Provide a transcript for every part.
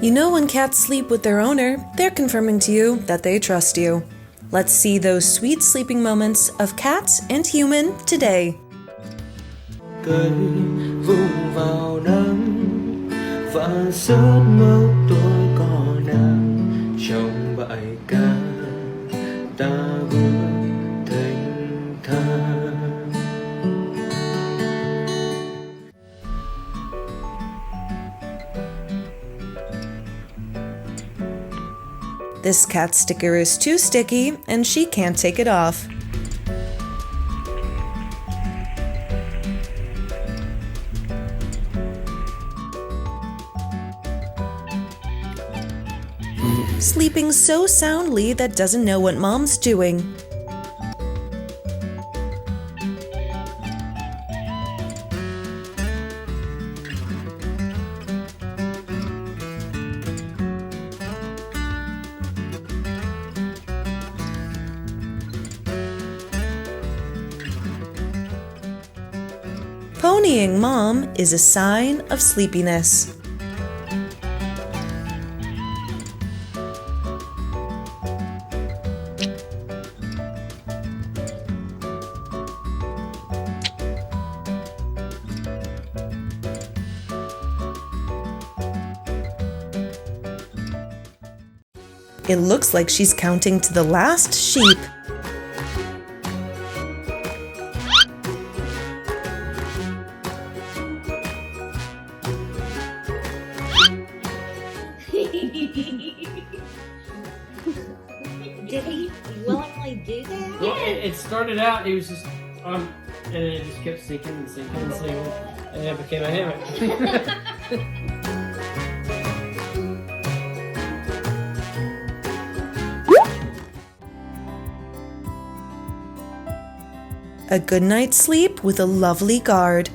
You know when cats sleep with their owner, they're confirming to you that they trust you. Let's see those sweet sleeping moments of cat and human today. Cây vung vào nắng và giấc mơ tôi có nàng trong bãi cát ta bước thênh thang. This cat sticker is too sticky and she can't take it off. Sleeping so soundly that doesn't know what mom's doing. Ponying mom is a sign of sleepiness. It looks like she's counting to the last sheep. Did he willingly do that? Well, it started out, he was just and then it just kept sinking and sinking and sinking, and it became a hammock. A good night's sleep with a lovely guard.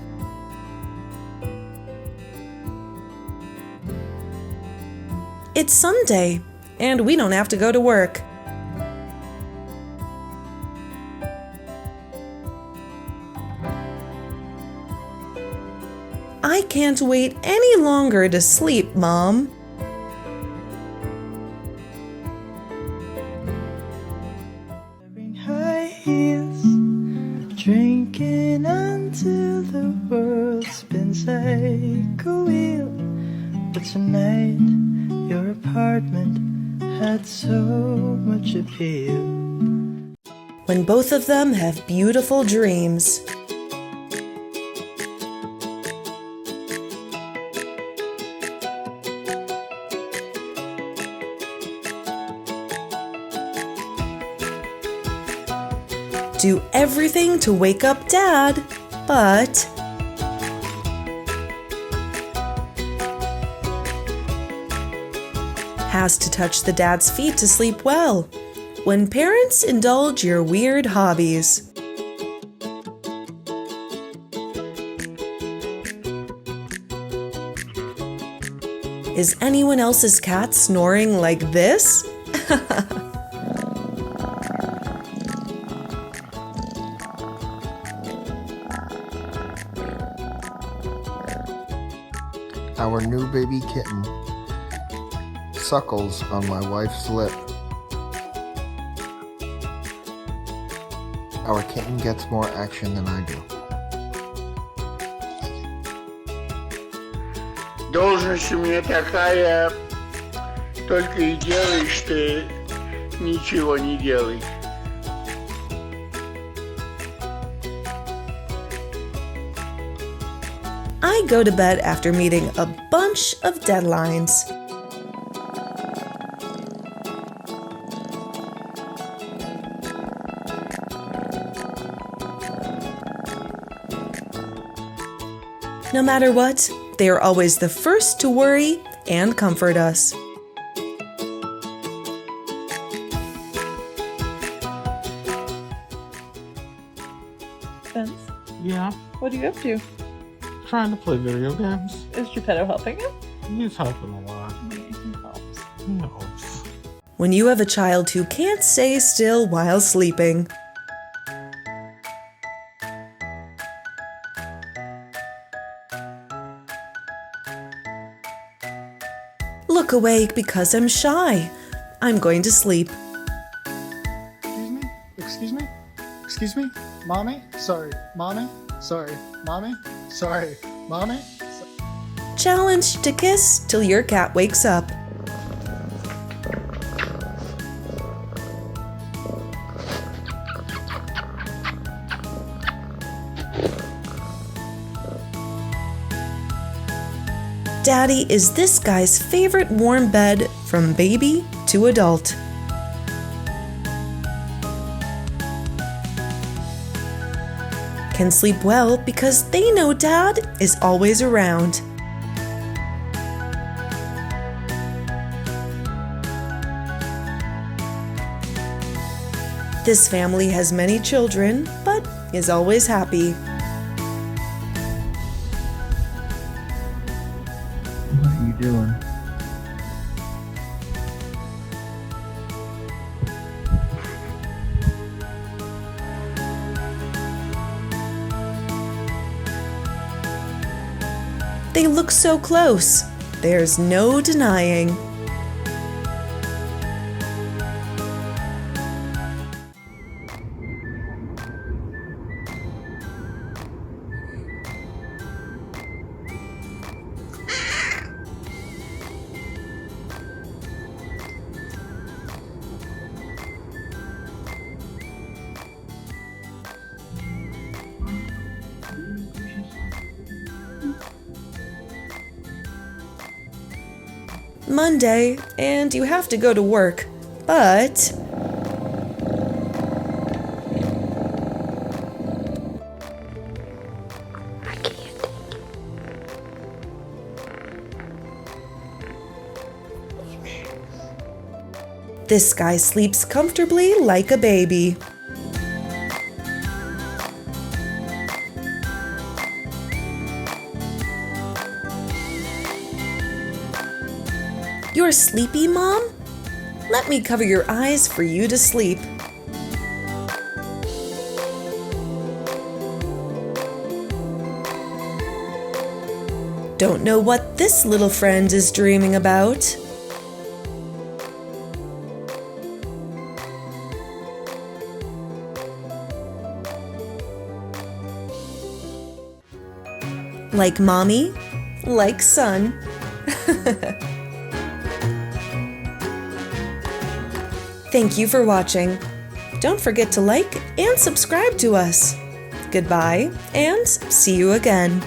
It's Sunday, and we don't have to go to work. I can't wait any longer to sleep, Mom. Wearing high heels, drinking until the world spins like a wheel. But tonight, your apartment had so much appeal. When both of them have beautiful dreams. Do everything to wake up Dad, but has to touch the dad's feet to sleep well. When parents indulge your weird hobbies. Is anyone else's cat snoring like this? Our new baby kitten suckles on my wife's lip. Our kitten gets more action than I do. Должность у меня такая, только и делаешь ты, ничего не делай. I go to bed after meeting a bunch of deadlines. No matter what, they are always the first to worry and comfort us. Vince, Yeah, what are you up to? trying to play video games. Is Geppetto helping you? He's helping a lot. He helps. He helps. When you have a child who can't stay still while sleeping. Look walk away because I'm shy. I'm going to sleep. Excuse me? Excuse me? Excuse me? Mommy? Sorry. Mommy? Sorry. Mommy? Sorry. Mommy? Challenge to kiss till your cat wakes up. Daddy is this guy's favorite warm bed from baby to adult. Can sleep well because they know Dad is always around. This family has many children, but is always happy. What are you doing? They look so close. There's no denying. Monday, and you have to go to work, but this guy sleeps comfortably like a baby. You're sleepy, Mom? Let me cover your eyes for you to sleep. Don't know what this little friend is dreaming about. Like mommy, like son. Thank you for watching. Don't forget to like and subscribe to us. Goodbye, and see you again.